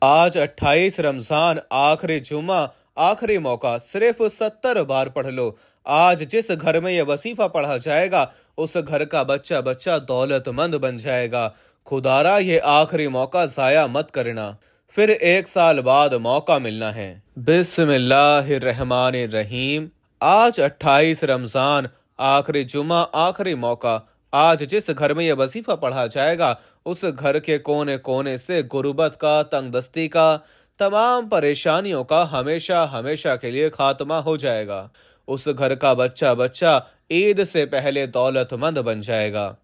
आज 28 रमजान, आखिरी जुम्मा, आखिरी मौका। सिर्फ 70 बार पढ़ लो। आज जिस घर में यह वसीफा पढ़ा जाएगा उस घर का बच्चा बच्चा दौलतमंद बन जाएगा। खुदारा ये आखिरी मौका जाया मत करना, फिर 1 साल बाद मौका मिलना है। बिस्मिल्लाहिर्रहमानिर्रहीम। आज 28 रमजान, आखिरी जुम्मा, आखिरी मौका। आज जिस घर में यह वजीफा पढ़ा जाएगा उस घर के कोने कोने से गुर्बत का, तंगदस्ती का, तमाम परेशानियों का हमेशा हमेशा के लिए खात्मा हो जाएगा। उस घर का बच्चा बच्चा ईद से पहले दौलतमंद बन जाएगा।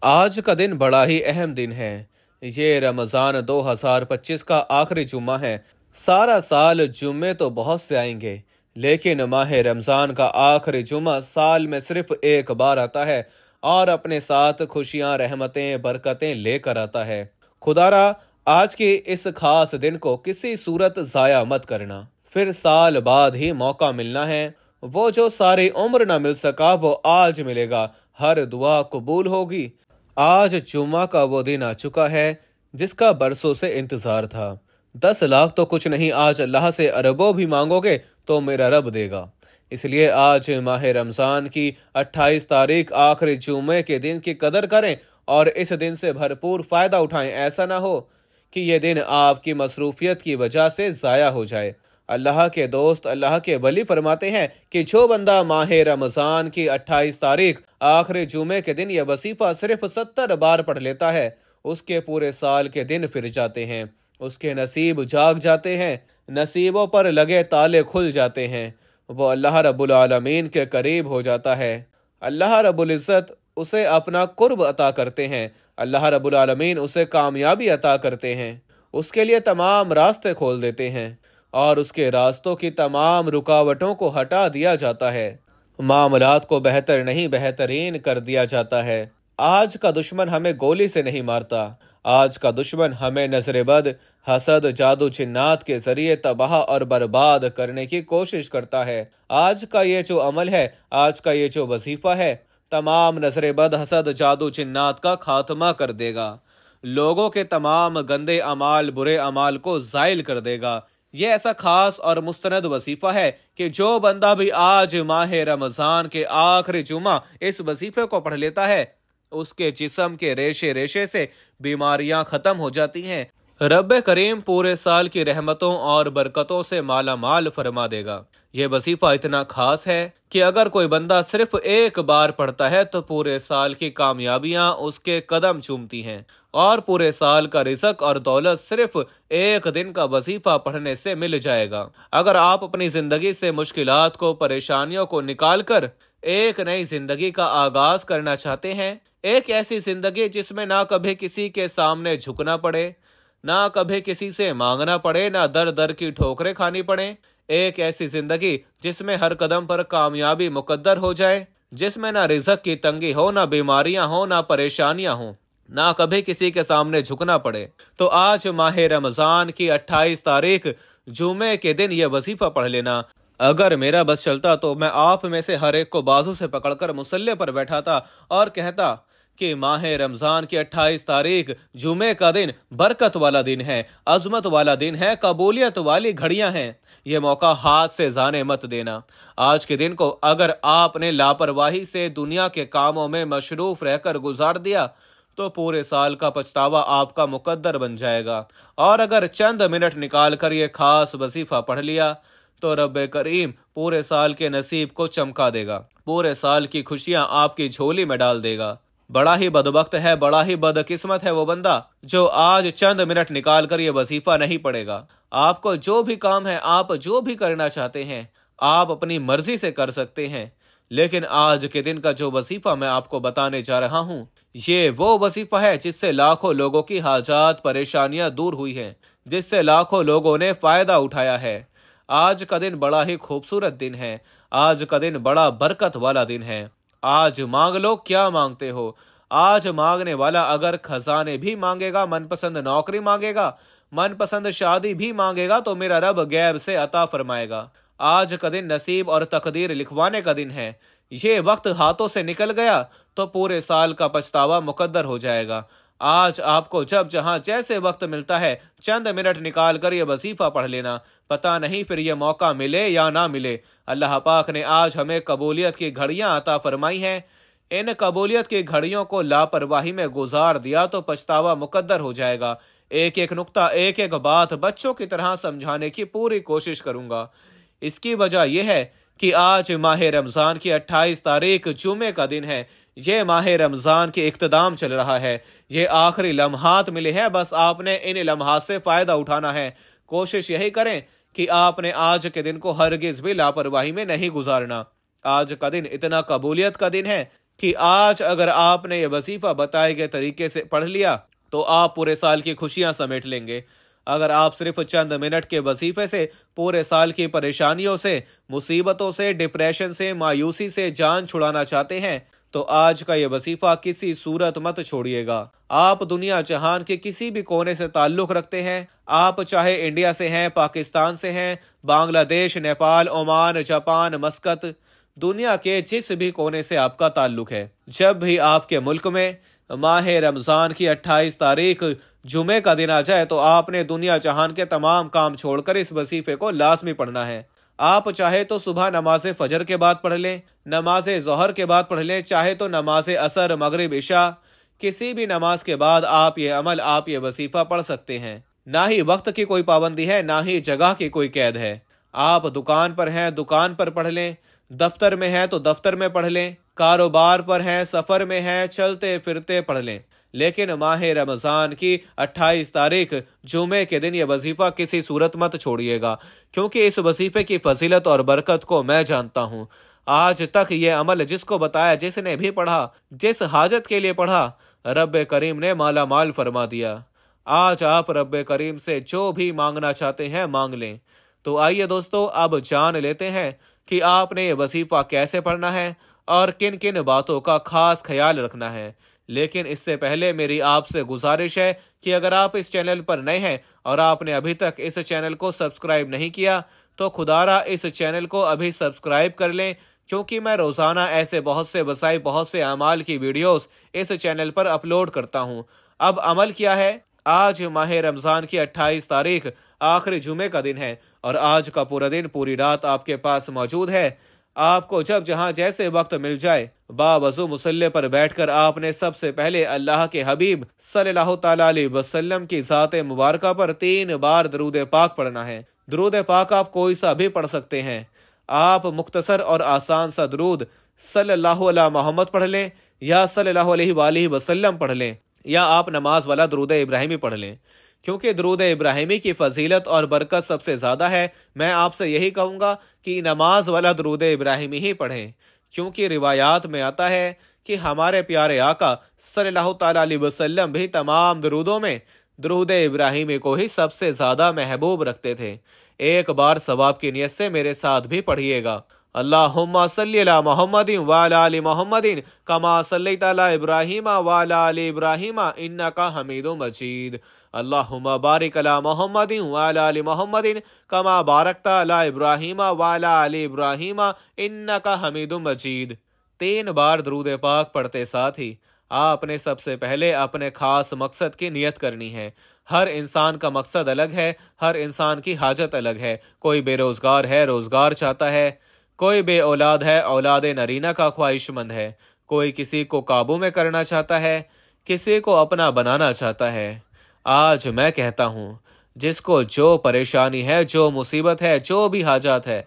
आज का दिन बड़ा ही अहम दिन है। ये रमजान 2025 का आखिरी जुम्मा है। सारा साल जुम्मे तो बहुत से आएंगे, लेकिन माह रमजान का आखिरी जुम्मा साल में सिर्फ एक बार आता है और अपने साथ खुशियां, रहमतें, बरकतें लेकर आता है। खुदारा आज के इस खास दिन को किसी सूरत जाया मत करना, फिर साल बाद ही मौका मिलना है। वो जो सारी उम्र न मिल सका वो आज मिलेगा। हर दुआ कबूल होगी। आज जुम्मा का वो दिन आ चुका है जिसका बरसों से इंतजार था। 10 लाख तो कुछ नहीं, आज अल्लाह से अरबों भी मांगोगे तो मेरा रब देगा। इसलिए आज माह रमजान की 28 तारीख, आखिरी जुम्मे के दिन की कदर करें और इस दिन से भरपूर फायदा उठाएं। ऐसा ना हो कि ये दिन आपकी मसरूफियत की वजह से जाया हो जाए। अल्लाह के दोस्त, अल्लाह के वली फरमाते हैं कि जो बंदा माह रमजान की 28 तारीख, आखिरी जुम्मे के दिन यह वसीफा सिर्फ 70 बार पढ़ लेता है, उसके पूरे साल के दिन फिर जाते हैं, उसके नसीब जाग जाते हैं, नसीबों पर लगे ताले खुल जाते हैं, वो अल्लाह रब्बुल आलमीन के करीब हो जाता है। अल्लाह रब्बुल इज़्ज़त उसे अपना कुर्ब अता करते हैं। अल्लाह रब्बुल आलमीन उसे कामयाबी अता करते हैं, उसके लिए तमाम रास्ते खोल देते हैं और उसके रास्तों की तमाम रुकावटों को हटा दिया जाता है। मामलात को बेहतर नहीं बेहतरीन कर दिया जाता है। आज का दुश्मन हमें गोली से नहीं मारता, आज का दुश्मन हमें नजरबद, हसद, जादू, जिन्नात के जरिए तबाह और बर्बाद करने की कोशिश करता है। आज का ये जो अमल है, आज का ये जो वजीफा है, तमाम नजरबद, हसद, जादू, जिन्नात का खात्मा कर देगा। लोगों के तमाम गंदे अमाल, बुरे अमाल को जायल कर देगा। ये ऐसा खास और मुस्तनद वजीफा है कि जो बंदा भी आज माह रमजान के आखिरी जुमा इस वजीफे को पढ़ लेता है उसके जिस्म के रेशे रेशे से बीमारियां खत्म हो जाती हैं। रब करीम पूरे साल की रहमतों और बरकतों से माला माल फरमा देगा। ये वजीफा इतना खास है कि अगर कोई बंदा सिर्फ एक बार पढ़ता है तो पूरे साल की कामयाबियां उसके कदम चूमती हैं और पूरे साल का रिज़्क और दौलत सिर्फ एक दिन का वजीफा पढ़ने से मिल जाएगा। अगर आप अपनी जिंदगी से मुश्किलात को, परेशानियों को निकाल कर एक नई जिंदगी का आगाज करना चाहते हैं, एक ऐसी जिंदगी जिसमें ना कभी किसी के सामने झुकना पड़े, ना कभी किसी से मांगना पड़े, ना दर दर की ठोकरें खानी पड़े, एक ऐसी जिंदगी जिसमें हर कदम पर कामयाबी मुकद्दर हो जाए, जिसमें ना रिज़्क की तंगी हो, ना बीमारियां हो, ना परेशानियां हो, ना कभी किसी के सामने झुकना पड़े, तो आज माह रमजान की 28 तारीख जुमे के दिन यह वजीफा पढ़ लेना। अगर मेरा बस चलता तो मैं आप में से हर एक को बाजू से पकड़कर मुसल्ले पर बैठाता और कहता कि माह रमजान की 28 तारीख जुमे का दिन बरकत वाला दिन है, अजमत वाला दिन है, कबूलियत वाली घड़ियां हैं। ये मौका हाथ से जाने मत देना। आज के दिन को अगर आपने लापरवाही से दुनिया के कामों में मशरूफ रहकर गुजार दिया तो पूरे साल का पछतावा आपका मुकद्दर बन जाएगा। और अगर चंद मिनट निकाल कर ये खास वजीफा पढ़ लिया तो रब करीम पूरे साल के नसीब को चमका देगा, पूरे साल की खुशियां आपकी झोली में डाल देगा। बड़ा ही बदबख्त है, बड़ा ही बदकिस्मत है वो बंदा जो आज चंद मिनट निकाल कर ये वजीफा नहीं पढ़ेगा। आपको जो भी काम है, आप जो भी करना चाहते हैं, आप अपनी मर्जी से कर सकते हैं, लेकिन आज के दिन का जो वजीफा मैं आपको बताने जा रहा हूँ, ये वो वजीफा है जिससे लाखों लोगों की हाजात, परेशानियां दूर हुई हैं, जिससे लाखों लोगों ने फायदा उठाया है। आज का दिन बड़ा ही खूबसूरत दिन है। आज का दिन बड़ा बरकत वाला दिन है। आज मांग लो क्या मांगते हो। आज मांगने वाला अगर खजाने भी मांगेगा, मनपसंद नौकरी मांगेगा, मनपसंद शादी भी मांगेगा तो मेरा रब गैब से अता फरमाएगा। आज का दिन नसीब और तकदीर लिखवाने का दिन है। ये वक्त हाथों से निकल गया तो पूरे साल का पछतावा मुकद्दर हो जाएगा। आज आपको जब जहां जैसे वक्त मिलता है चंद मिनट निकाल कर ये वजीफा पढ़ लेना। पता नहीं फिर ये मौका मिले या ना मिले। अल्लाह पाक ने आज हमें कबूलियत की घड़ियां अता फरमाई हैं। इन कबूलियत की घड़ियों को लापरवाही में गुजार दिया तो पछतावा मुकद्दर हो जाएगा। एक एक नुक्ता, एक एक बात बच्चों की तरह समझाने की पूरी कोशिश करूंगा। इसकी वजह यह है कि आज माह रमज़ान की 28 तारीख जुमे का दिन है। ये माह रमज़ान के इख्तिताम चल रहा है। ये आखिरी लम्हात मिले हैं, बस आपने इन लम्हात से फ़ायदा उठाना है। कोशिश यही करें कि आपने आज के दिन को हरगिज़ भी लापरवाही में नहीं गुजारना। आज का दिन इतना कबूलियत का दिन है कि आज अगर आपने ये वजीफ़ा बताए गए तरीके से पढ़ लिया तो आप पूरे साल की खुशियां समेट लेंगे। अगर आप सिर्फ चंद मिनट के वजीफे से पूरे साल की परेशानियों से, मुसीबतों से, डिप्रेशन से, मायूसी से जान छुड़ाना चाहते हैं तो आज का ये वजीफा किसी सूरत मत छोड़िएगा। आप दुनिया जहान के किसी भी कोने से ताल्लुक रखते हैं, आप चाहे इंडिया से हैं, पाकिस्तान से हैं, बांग्लादेश, नेपाल, ओमान, जापान, मस्कत, दुनिया के जिस भी कोने से आपका ताल्लुक है, जब भी आपके मुल्क में माह रमज़ान की 28 तारीख जुमे का दिन आ जाए तो आपने दुनिया जहान के तमाम काम छोड़कर इस वजीफे को लाजमी पढ़ना है। आप चाहे तो सुबह नमाज फजर के बाद पढ़ लें, नमाज ज़ोहर के बाद पढ़ लें, चाहे तो नमाज असर, मगरिब, इशा, किसी भी नमाज के बाद आप ये अमल, आप ये वजीफा पढ़ सकते हैं। ना ही वक्त की कोई पाबंदी है, ना ही जगह की कोई कैद है। आप दुकान पर हैं, दुकान पर पढ़ लें, दफ्तर में हैं तो दफ्तर में पढ़ लें, कारोबार पर हैं, सफर में हैं, चलते फिरते पढ़ लें। लेकिन माह रमज़ान की 28 तारीख जुमे के दिन ये वजीफा किसी सूरत मत छोड़िएगा, क्योंकि इस वजीफे की फजीलत और बरकत को मैं जानता हूँ। आज तक ये अमल जिसको बताया, जिसने भी पढ़ा, जिस हाजत के लिए पढ़ा, रब करीम ने माला माल फरमा दिया। आज आप रब करीम से जो भी मांगना चाहते हैं मांग लें। तो आइए दोस्तों, अब जान लेते हैं कि आपने ये वजीफा कैसे पढ़ना है और किन किन बातों का खास ख्याल रखना है। लेकिन इससे पहले मेरी आपसे गुजारिश है कि अगर आप इस चैनल पर नए हैं और आपने अभी तक इस चैनल को सब्सक्राइब नहीं किया तो खुदारा इस चैनल को अभी सब्सक्राइब कर लें, क्योंकि मैं रोज़ाना ऐसे बहुत से वसाई, बहुत से अमाल की वीडियोस इस चैनल पर अपलोड करता हूं। अब अमल क्या है? आज माह रमज़ान की 28 तारीख आखिरी जुमे का दिन है और आज का पूरा दिन, पूरी रात आपके पास मौजूद है। आपको जब जहां जैसे वक्त मिल जाए, बावजू मुसल्ले पर बैठकर आपने सबसे पहले अल्लाह के हबीब सल्लल्लाहु ताला अलैहि वसल्लम की ज़ात मुबारका पर 3 बार दरूद पाक पढ़ना है। दरूद पाक आप कोई सा भी पढ़ सकते हैं। आप मुख्तसर और आसान सा दरूद सल्लल्लाहु अला मोहम्मद पढ़ लें या सल्लल्लाहु अलैहि वसल्लम पढ़ लें, या आप नमाज वाला दरूद इब्राहिमी पढ़ लें, क्योंकि दरूद इब्राहिमी की फजीलत और बरकत सबसे ज़्यादा है। मैं आपसे यही कहूँगा कि नमाज वाला दरूद इब्राहिमी ही पढ़ें, क्योंकि रिवायात में आता है कि हमारे प्यारे आका सल्लल्लाहु ताला अलैहि वसल्लम भी तमाम दरूदों में दरूद इब्राहिमी को ही सबसे ज़्यादा महबूब रखते थे। एक बार सवाब की नियत से मेरे साथ भी पढ़िएगा। अल्लाहुम्मा सल्ली अला मुहम्मदिन व अला आलि मुहम्मदिन कमा सल्लैता अला इब्राहीम व अला आलि इब्राहीम इन्नका हमीदुम मजीद। अल्लाहुम्मा बारिक अला मुहम्मदिन व अला आलि मुहम्मदिन कमा बारकता अला इब्राहीम व अला आलि इब्राहीम इन्नका हमीदुम मजीद। 3 बार दरूद पाक पढ़ते साथ ही आपने सबसे पहले अपने खास मकसद की नियत करनी है। हर इंसान का मकसद अलग है, हर इंसान की हाजत अलग है। कोई बेरोजगार है, रोजगार चाहता है, कोई बे औलाद है, औलाद नरीना का ख्वाहिशमंद है, कोई किसी को काबू में करना चाहता है, किसी को अपना बनाना चाहता है। आज मैं कहता हूँ, जिसको जो परेशानी है, जो मुसीबत है, जो भी हाजात है,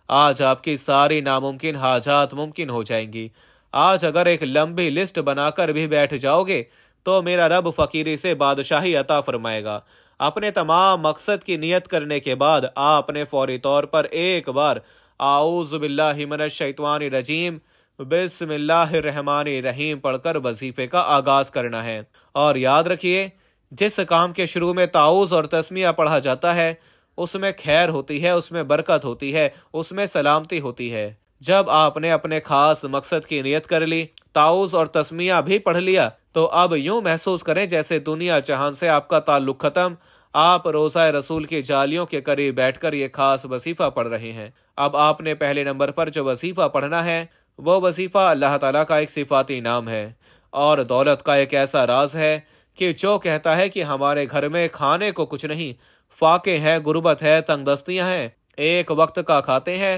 आज आपकी सारी नामुमकिन हाजात मुमकिन हो जाएंगी। आज अगर एक लंबी लिस्ट बनाकर भी बैठ जाओगे तो मेरा रब फकीरी से बादशाही अता फरमाएगा। अपने तमाम मकसद की नियत करने के बाद आपने फौरी तौर पर एक बार आऊज़ु बिल्लाहि मिनश शैतानिर रजीम बिस्मिल्लाहिर रहमानिर रहीम पढ़कर वजीफे का आगाज करना है। और याद रखिए, जिस काम के शुरू में ताऊज़ और तस्मिया पढ़ा जाता है उसमें खैर होती है, उसमें बरकत होती है, उसमें सलामती होती है। जब आपने अपने खास मकसद की नियत कर ली, ताऊज़ और तस्मिया भी पढ़ लिया, तो अब यूं महसूस करें जैसे दुनिया जहान से आपका ताल्लुक खत्म। आप रोज़ा रसूल की जालियों के करीब बैठकर ये खास वजीफा पढ़ रहे हैं। अब आपने पहले नंबर पर जो वजीफा पढ़ना है वो वजीफा अल्लाह ताला का एक सिफाती नाम है और दौलत का एक ऐसा राज है کہ जो कहता है कि हमारे घर में खाने को कुछ नहीं, फाके हैं, गुर्बत है, तंगदस्तियां हैं, एक वक्त का खाते हैं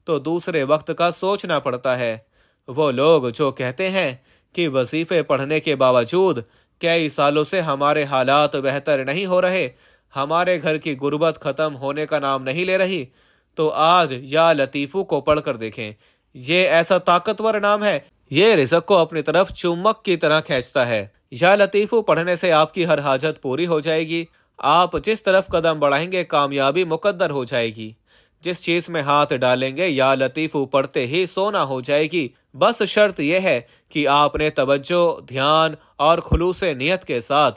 तो दूसरे वक्त का सोचना पड़ता है। वो लोग जो कहते हैं कि वजीफे पढ़ने के बावजूद कई सालों से हमारे हालात बेहतर नहीं हो रहे, हमारे घर की गुर्बत खत्म होने का नाम नहीं ले रही, तो आज या लतीफू को पढ़कर देखें। ये ऐसा ताकतवर नाम है, ये रिज़्क़ को अपनी तरफ चुम्बक की तरह खींचता है। या लतीफू पढ़ने से आपकी हर हाजत पूरी हो जाएगी। आप जिस तरफ कदम बढ़ाएंगे कामयाबी मुकद्दर हो जाएगी। जिस चीज में हाथ डालेंगे या लतीफू पढ़ते ही सोना हो जाएगी। बस शर्त यह है कि आपने तवज्जो, ध्यान और खुलूस नियत के साथ,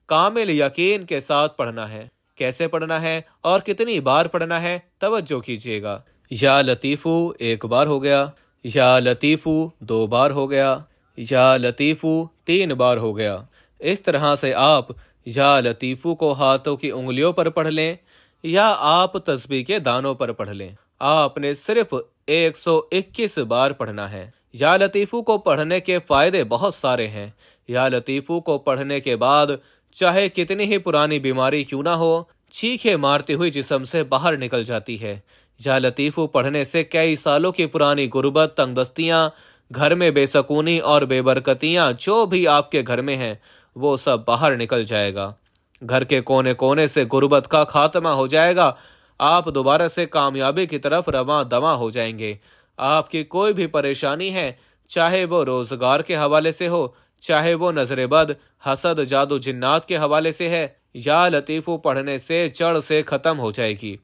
कामिल यकीन के साथ पढ़ना है। कैसे पढ़ना है और कितनी बार पढ़ना है, तवज्जो कीजिएगा। या लतीफू एक बार हो गया, या लतीफू 2 बार हो गया, या लतीफू 3 बार हो गया। इस तरह से आप या लतीफू को हाथों की उंगलियों पर पढ़ लें या आप तस्बीह के दानों पर पढ़ लें। आपने सिर्फ 121 बार पढ़ना है। या लतीफू को पढ़ने के फायदे बहुत सारे हैं। या लतीफू को पढ़ने के बाद चाहे कितनी ही पुरानी बीमारी क्यों ना हो, चीखे मारती हुई जिस्म से बाहर निकल जाती है। या लतीफू पढ़ने से कई सालों की पुरानी गुर्बत, तंगदस्तियां, घर में बेसकूनी और बेबरकतियां जो भी आपके घर में हैं, वो सब बाहर निकल जाएगा। घर के कोने कोने से गुर्बत का खात्मा हो जाएगा। आप दोबारा से कामयाबी की तरफ रवां दवा हो जाएंगे। आपकी कोई भी परेशानी है, चाहे वो रोजगार के हवाले से हो, चाहे वो नजरेबद, हसद, जादू, जिन्नात के हवाले से है, या लतीफू पढ़ने से जड़ से खत्म हो जाएगी।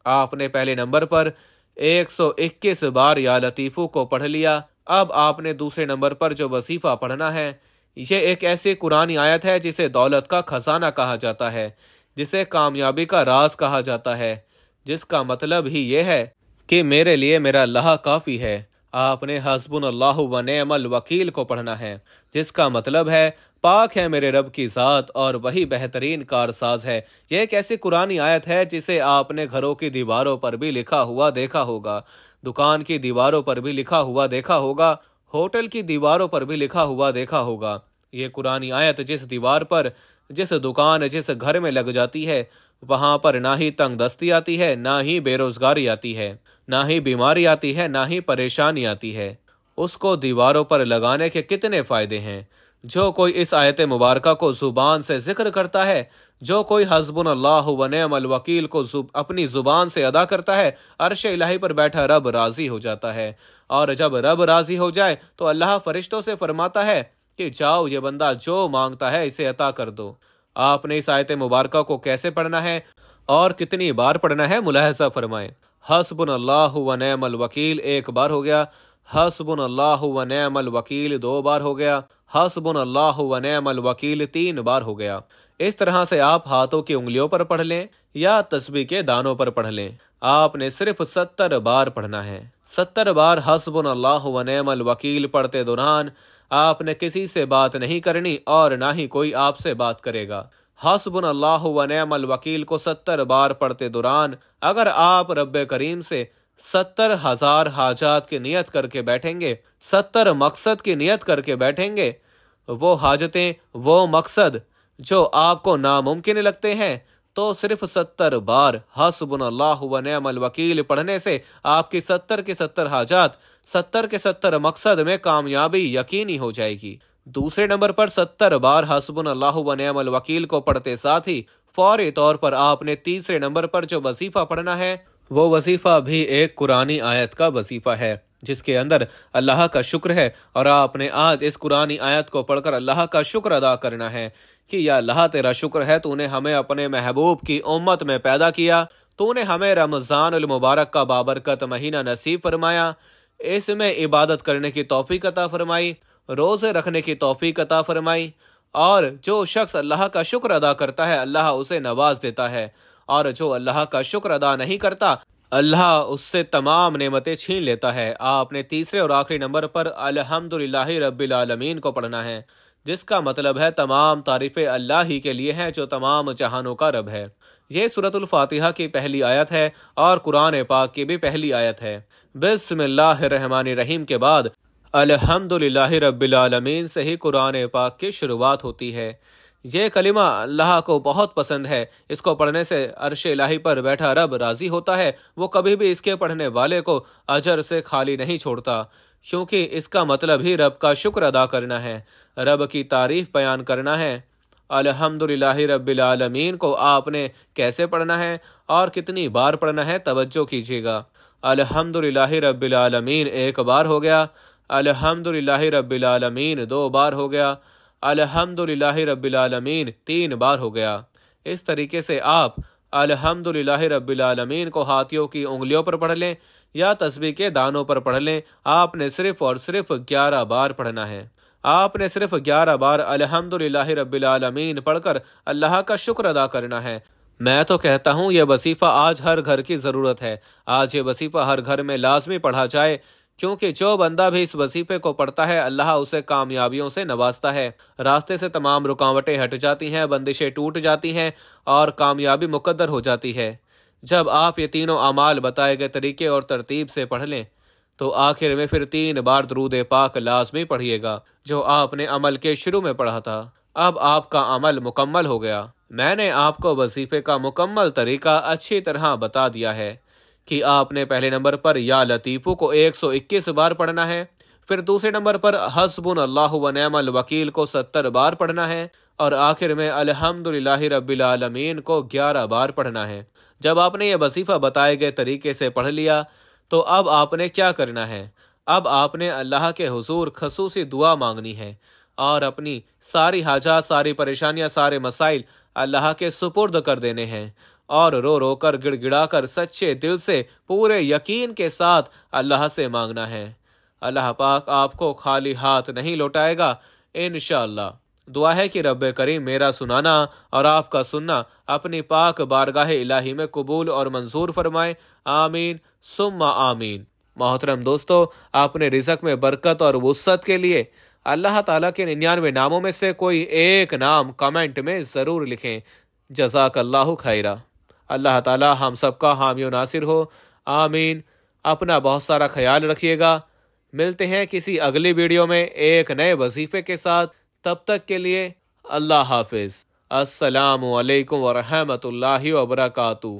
आपने पहले नंबर पर 121 बार या लतीफू को पढ़ लिया। अब आपने दूसरे नंबर पर जो वजीफा पढ़ना है, ये एक ऐसी कुरानी आयत है जिसे दौलत का खजाना कहा जाता है, जिसे कामयाबी का राज कहा जाता है, जिसका मतलब ही ये है कि मेरे लिए मेरा अल्लाह काफ़ी है। आपने हस्बुनल्लाहु व निअमल वकील को पढ़ना है, जिसका मतलब है पाक है मेरे रब की ज़ात और वही बेहतरीन कारसाज है। यह एक ऐसी कुरानी आयत है जिसे आपने घरों की दीवारों पर भी लिखा हुआ देखा होगा, दुकान की दीवारों पर भी लिखा हुआ देखा होगा, होटल की दीवारों पर भी लिखा हुआ देखा होगा। ये कुरानी आयत जिस दीवार पर, जिस दुकान, जिस घर में लग जाती है, वहां पर ना ही तंगदस्ती आती है, ना ही बेरोजगारी आती है, ना ही बीमारी आती है, ना ही परेशानी आती है। उसको दीवारों पर लगाने के कितने फायदे हैं। जो कोई इस आयत मुबारका को जुबान से जिक्र करता है, जो कोई हस्बुनल्लाहु व निअमल वकील को अपनी जुबान से अदा करता है, अर्श इलाही पर बैठा रब राजी हो जाता है। और जब रब राजी हो जाए तो अल्लाह फरिश्तों से फरमाता है कि जाओ, ये बंदा जो मांगता है इसे अता कर दो। आपने इस आयत मुबारका को कैसे पढ़ना है और कितनी बार पढ़ना है, मुलाहजा फरमाएं। हस्बुनल्लाहु व निअमल वकील 1 बार हो गया, हस्बुनल्लाहु व निअमल वकील 2 बार हो गया, हस्बुनल्लाहु व निअमल वकील 3 बार हो गया। इस तरह से आप हाथों की उंगलियों पर पढ़ लें या तस्बीह के दानों पर पढ़ लें। आपने सिर्फ 70 बार पढ़ना है। 70 बार हस्बुनल्लाहु व निअमल वकील पढ़ते दौरान आपने किसी से बात नहीं करनी और ना ही कोई आपसे बात करेगा। हस्बुनल्लाहु व निअमल वकील को 70 बार पढ़ते दौरान अगर आप रब्बे करीम से 70,000 हाजात की नियत करके बैठेंगे, 70 मकसद की नियत करके बैठेंगे, वो हाजतें, वो मकसद जो आपको नामुमकिन लगते हैं, तो सिर्फ 70 बार हस्बुनल्लाहु व निअमल वकील पढ़ने से आपकी 70 की 70 हाजात, 70 के 70 मकसद में कामयाबी यकीनी हो जाएगी। दूसरे नंबर पर 70 बार हस्बुनल्लाहु व निअमल वकील को पढ़ते साथ ही फौरी तौर पर आपने तीसरे नंबर पर जो वजीफा पढ़ना है, वो वजीफा भी एक कुरानी आयत का वजीफा है, जिसके अंदर अल्लाह का शुक्र है। और आपने आज इस कुरानी आयत को पढ़कर अल्लाह का शुक्र अदा करना है कि या अल्लाह तेरा शुक्र है, तूने हमें अपने महबूब की उम्मत में पैदा किया, तूने हमें रमज़ान उल मुबारक का बाबरकत महीना नसीब फरमाया, इसमें इबादत करने की तौफीक अता फरमाई, रोज़े रखने की तौफीक अता फरमाई। और जो शख्स अल्लाह का शुक्र अदा करता है, अल्लाह उसे नवाज देता है, और जो अल्लाह का शुक्र अदा नहीं करता, अल्लाह उससे तमाम नेमतें छीन लेता है। आपने तीसरे और आखिरी नंबर पर अल्हम्दुलिल्लाहि रब्बिल आलमीन को पढ़ना है, जिसका मतलब है तमाम तारीफ़ें अल्लाह ही के लिए हैं जो तमाम जहानों का रब है। ये सूरतुल फातिहा की पहली आयत है और कुरान पाक की भी पहली आयत है। बिस्मिल्लाहिर्रहमानिर्रहीम के बाद अल्हम्दुलिल्लाहि रब्बिल आलमीन से ही कुरान पाक की शुरुआत होती है। یہ کلمہ اللہ کو بہت پسند ہے، اس کو پڑھنے سے عرش الہی پر بیٹھا رب راضی ہوتا ہے، وہ کبھی بھی اس کے پڑھنے والے کو اجر سے خالی نہیں چھوڑتا، کیونکہ اس کا مطلب ہی رب کا شکر ادا کرنا ہے، رب کی تعریف بیان کرنا ہے۔ الحمدللہ رب العالمین کو آپ نے کیسے پڑھنا ہے اور کتنی بار پڑھنا ہے، توجہ کیجیے گا۔ الحمدللہ رب العالمین ایک بار ہو گیا، الحمدللہ رب العالمین 2 بار ہو گیا، الحمدللہ رب العالمین 3 بار ہو گیا۔ اس طریقے سے آپ الحمدللہ رب العالمین کو ہاتھیوں کی انگلیوں پر پڑھ لیں یا تسبیح کے دانوں پر پڑھ لیں، آپ نے صرف اور صرف 11 بار پڑھنا ہے۔ آپ نے صرف 11 بار الحمدللہ رب العالمین پڑھ کر اللہ کا شکر ادا کرنا ہے۔ میں تو کہتا ہوں یہ وظیفہ آج ہر گھر کی ضرورت ہے، آج یہ وظیفہ ہر گھر میں لازمی پڑھا جائے، کیونکہ جو بندہ بھی اس وظیفے کو پڑھتا ہے اللہ اسے کامیابیوں سے نوازتا ہے، راستے سے تمام رکاوٹیں ہٹ جاتی ہیں، بندشیں ٹوٹ جاتی ہیں اور کامیابی مقدر ہو جاتی ہے۔ جب آپ یہ تینوں اعمال بتائے گئے طریقے اور ترتیب سے پڑھ لیں تو آخر میں پھر 3 بار درود پاک لازمی پڑھیے گا، جو آپ نے عمل کے شروع میں پڑھا تھا۔ اب آپ کا عمل مکمل ہو گیا۔ میں نے آپ کو وظیفے کا مکمل طریقہ اچھی طرح بتا دیا ہے کہ آپ نے پہلے نمبر پر یا لطیفو کو 121 بار پڑھنا ہے، پھر دوسرے نمبر پر حسبنا اللہ و نعم الوکیل کو 70 بار پڑھنا ہے، اور آخر میں الحمدللہ رب العالمین کو 11 بار پڑھنا ہے۔ جب آپ نے یہ وظیفہ بتائے گئے طریقے سے پڑھ لیا تو اب آپ نے کیا کرنا ہے؟ اب آپ نے اللہ کے حضور خصوصی دعا مانگنی ہے اور اپنی ساری حاجات، ساری پریشانیاں، سارے مسائل اللہ کے سپرد کر دینے ہیں، اور رو رو کر، گڑ گڑا کر، سچے دل سے، پورے یقین کے ساتھ اللہ سے مانگنا ہے۔ اللہ پاک آپ کو خالی ہاتھ نہیں لوٹائے گا انشاءاللہ۔ دعا ہے کہ رب کریم میرا سنانا اور آپ کا سننا اپنی پاک بارگاہ الہی میں قبول اور منظور فرمائے، آمین ثم آمین۔ محترم دوستو، اپنے رزق میں برکت اور وسعت کے لیے اللہ تعالیٰ کے 99 ناموں میں سے کوئی ایک نام کمنٹ میں ضرور لکھیں۔ جزاک اللہ خیرہ۔ اللہ تعالیٰ ہم سب کا حامی و ناصر ہو، آمین۔ اپنا بہت سارا خیال رکھیے گا۔ ملتے ہیں کسی اگلی ویڈیو میں ایک نئے وظیفے کے ساتھ، تب تک کے لیے اللہ حافظ۔ السلام علیکم ورحمۃ اللہ وبرکاتہ۔